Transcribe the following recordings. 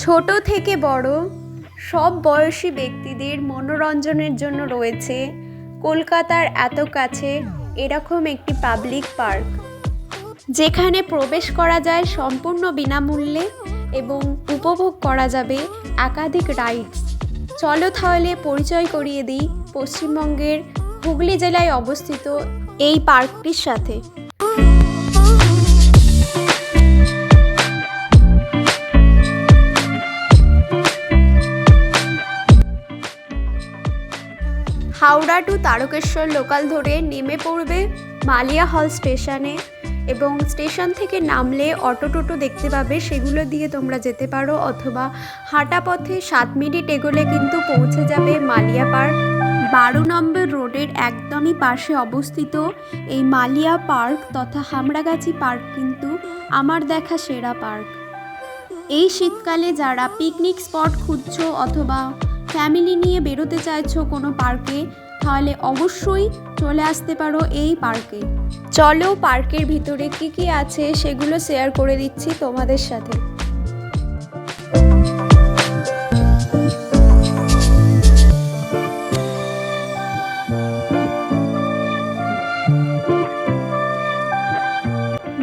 ছোট থেকে বড় সব বয়সী ব্যক্তিদের মনোরঞ্জনের জন্য রয়েছে কলকাতার এত কাছে এরকম একটি পাবলিক পার্ক, যেখানে প্রবেশ করা যায় সম্পূর্ণ বিনামূল্যে এবং উপভোগ করা যাবে একাধিক রাইডস। চলো তাহলে পরিচয় করিয়ে দিই পশ্চিমবঙ্গের হুগলি জেলায় অবস্থিত এই পার্কটির সাথে। হাওড়া টু তারকেশ্বর লোকাল ধরে নেমে পড়বে মালিয়া হল স্টেশনে এবং স্টেশন থেকে নামলে অটো টোটো দেখতে পাবে, সেগুলো দিয়ে তোমরা যেতে পারো, অথবা হাঁটা পথে 7 মিনিট এগোলে কিন্তু পৌঁছে যাবে মালিয়া পার্ক। 12 নম্বর রোডের একদমই পাশে অবস্থিত এই মালিয়া পার্ক তথা হামড়াগাছি পার্ক কিন্তু আমার দেখা সেরা পার্ক। এই শীতকালে যারা পিকনিক স্পট খুঁজছো অথবা ফ্যামিলি নিয়ে বেরোতে চাইছো কোনো পার্কে, তাহলে অবশ্যই চলে আসতে পারো এই পার্কে। চলো পার্কের ভিতরে কি কি আছে সেগুলো শেয়ার করে দিচ্ছি তোমাদের সাথে।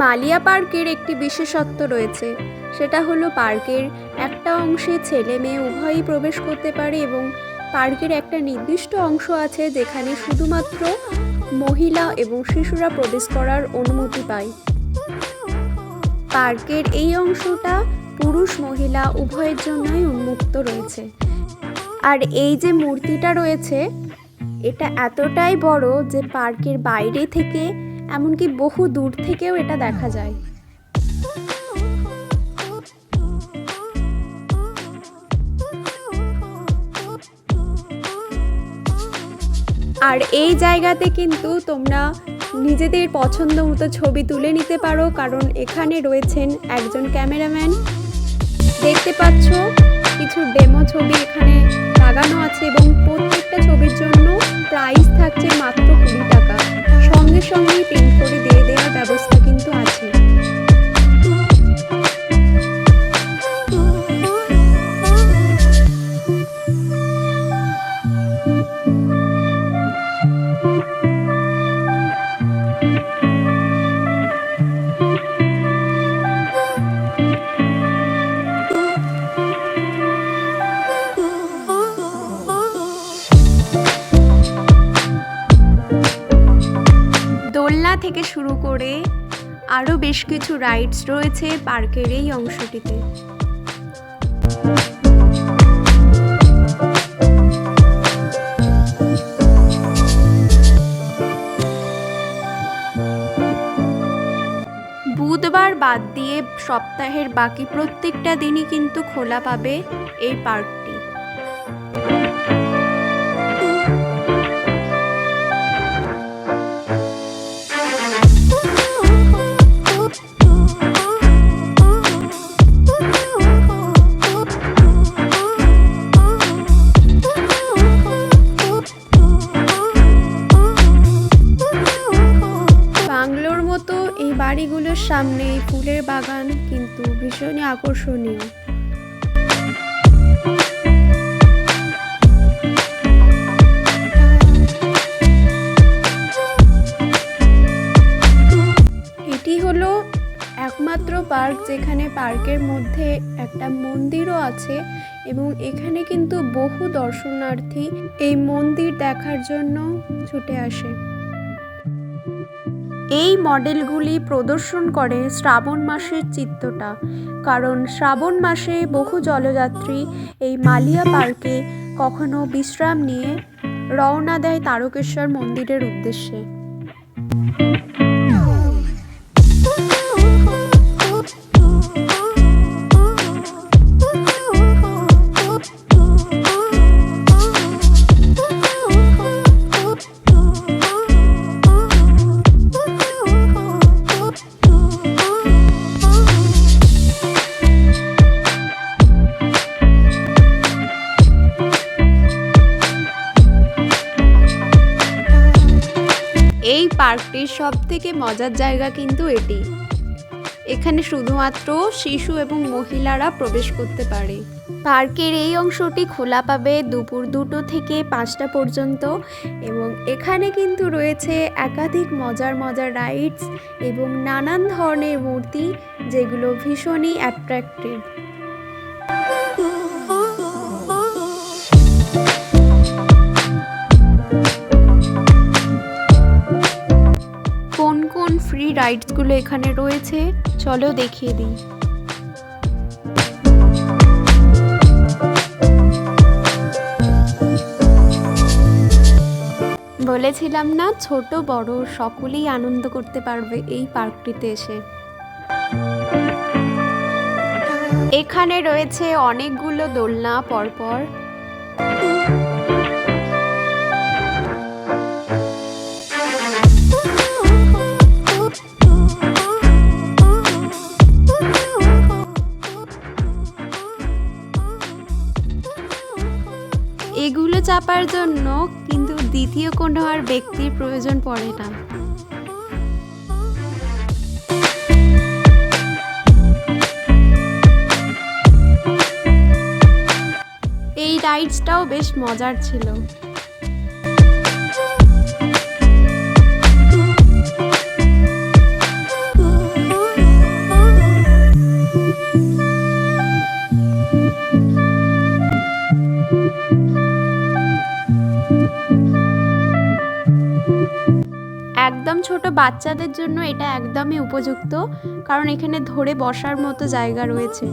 মালিয়া পার্কের একটি বিশেষত্ব রয়েছে, সেটা হলো পার্কের একটা অংশে ছেলে মেয়ে উভয়ই প্রবেশ করতে পারে এবং পার্কের একটা নির্দিষ্ট অংশ আছে যেখানে শুধুমাত্র মহিলা এবং শিশুরা প্রবেশ করার অনুমতি পায়। পার্কের এই অংশটা পুরুষ মহিলা উভয়ের জন্যই উন্মুক্ত রয়েছে। আর এই যে মূর্তিটা রয়েছে এটা এতটাই বড় যে পার্কের বাইরে থেকে এমনকি বহু দূর থেকেও এটা দেখা যায়। আর এই জায়গাতে কিন্তু তোমরা নিজেদের পছন্দ মতো ছবি তুলে নিতে পারো, কারণ এখানে রয়েছেন একজন ক্যামেরাম্যান। দেখতে পাচ্ছ কিছু ডেমো ছবি এখানে লাগানো আছে এবং প্রত্যেকটা ছবির জন্য প্রাইস থাকছে মাত্র 20 টাকা। সঙ্গে সঙ্গেই প্রিন্ট করে দিয়ে দেওয়ার ব্যবস্থা কিন্তু আছে। দোলনা থেকে শুরু করে আরও বেশ কিছু রাইডস রয়েছে পার্কের এই অংশটিতে। বুধবার বাদ দিয়ে সপ্তাহের বাকি প্রত্যেকটা দিনই কিন্তু খোলা পাবে এই পার্কটি। বাংলোর মতো এই বাড়িগুলোর সামনে এই ফুলের বাগান কিন্তু ভীষণই আকর্ষণীয়। এটি হলো একমাত্র পার্ক যেখানে পার্কের মধ্যে একটা মন্দিরও আছে এবং এখানে কিন্তু বহু দর্শনার্থী এই মন্দির দেখার জন্য ছুটে আসে। এই মডেলগুলি প্রদর্শন করে শ্রাবণ মাসের চিত্রটা, কারণ শ্রাবণ মাসে বহু জলযাত্রী এই মালিয়া পার্কে কখনো বিশ্রাম নিয়ে রওনা দেয় তারকেশ্বর মন্দিরের উদ্দেশ্যে। এই পার্কটির সবথেকে মজার জায়গা কিন্তু এটি। এখানে শুধুমাত্র শিশু এবং মহিলারা প্রবেশ করতে পারে। পার্কের এই অংশটি খোলা পাবে দুপুর 2টো থেকে 5টা পর্যন্ত এবং এখানে কিন্তু রয়েছে একাধিক মজার মজার রাইডস এবং নানান ধরনের মূর্তি, যেগুলো ভীষণই অ্যাট্রাক্টিভ। কোন কোন ফ্রি রাইডসগুলো এখানে রয়েছে চলো দেখিয়ে দিই। বলেছিলাম না, ছোট বড় সকলেই আনন্দ করতে পারবে এই পার্কটিতে এসে। এখানে রয়েছে অনেকগুলো দোলনা পরপর। এগুলো চাপার জন্য কিন্তু দ্বিতীয় কোনো আর ব্যক্তির প্রয়োজন পড়ে না। এই রাইডসটাও বেশ মজার ছিল। একদম ছোট বাচ্চাদের জন্য এটা একদমই উপযুক্ত, কারণ এখানে ধরে বসার মতো জায়গা রয়েছে।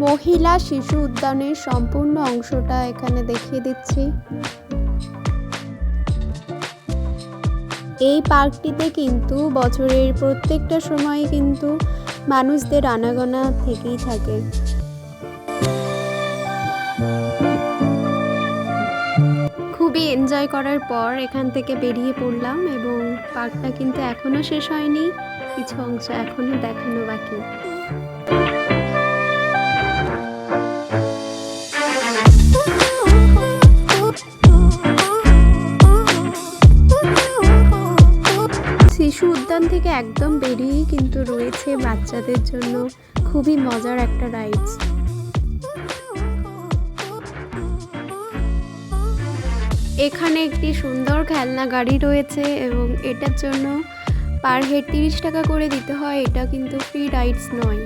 মহিলা শিশু উদ্যানের সম্পূর্ণ অংশটা এখানে দেখিয়ে দিচ্ছি। এই পার্কটিতে কিন্তু বছরের প্রত্যেকটা সময় কিন্তু মানুষদের আনাগোনা থেকেই থাকে। খুবই এনজয় করার পর এখান থেকে বেরিয়ে পড়লাম এবং পার্কটা কিন্তু এখনো শেষ হয়নি, কিছু অংশ এখনো দেখানো বাকি। শিশু উদ্যান থেকে একদম বেরিয়েই কিন্তু রয়েছে বাচ্চাদের জন্য খুবই মজার একটা রাইডস। এখানে একটি সুন্দর খেলনা গাড়ি রয়েছে এবং এটার জন্য পার হেড 30 টাকা করে দিতে হয়, এটা কিন্তু ফ্রি রাইডস নয়।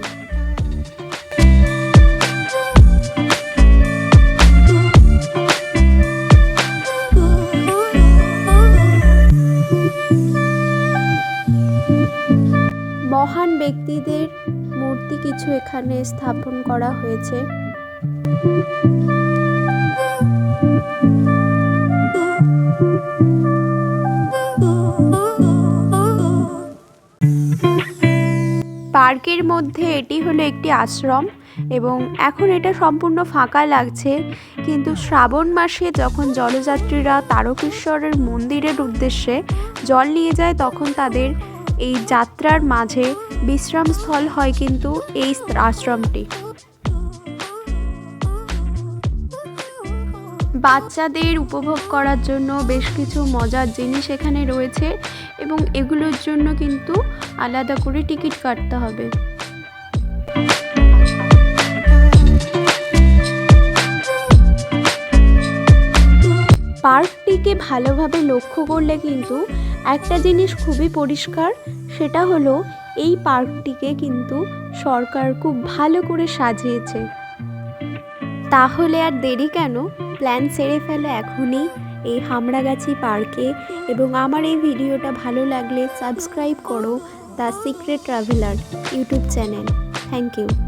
মহান ব্যক্তিদের মূর্তি কিছু এখানে স্থাপন করা হয়েছে। পার্কের মধ্যে এটি হলো একটি আশ্রম এবং এখন এটা সম্পূর্ণ ফাঁকা লাগছে, কিন্তু শ্রাবণ মাসে যখন জলযাত্রীরা তারকেশ্বরের মন্দিরের উদ্দেশ্যে জল নিয়ে যায় তখন তাদের এই যাত্রার মাঝে বিশ্রামস্থল হয় কিন্তু এই আশ্রমটি। বাচ্চাদের উপভোগ করার জন্য বেশ কিছু মজার জিনিস এখানে রয়েছে এবং এগুলোর জন্য কিন্তু আলাদা করে টিকিট কাটতে হবে। পার্কটিকে ভালোভাবে লক্ষ্য করলে কিন্তু একটা জিনিস খুবই পরিষ্কার, সেটা হলো এই পার্কটিকে কিন্তু সরকার খুব ভালো করে সাজিয়েছে। তাহলে আর দেরি কেন, প্ল্যান সেরে ফেলো এখনই এই হামড়াগাছি পার্কে। এবং আমার এই ভিডিওটা ভালো লাগলে সাবস্ক্রাইব করো the secret traveller YouTube channel. Thank you.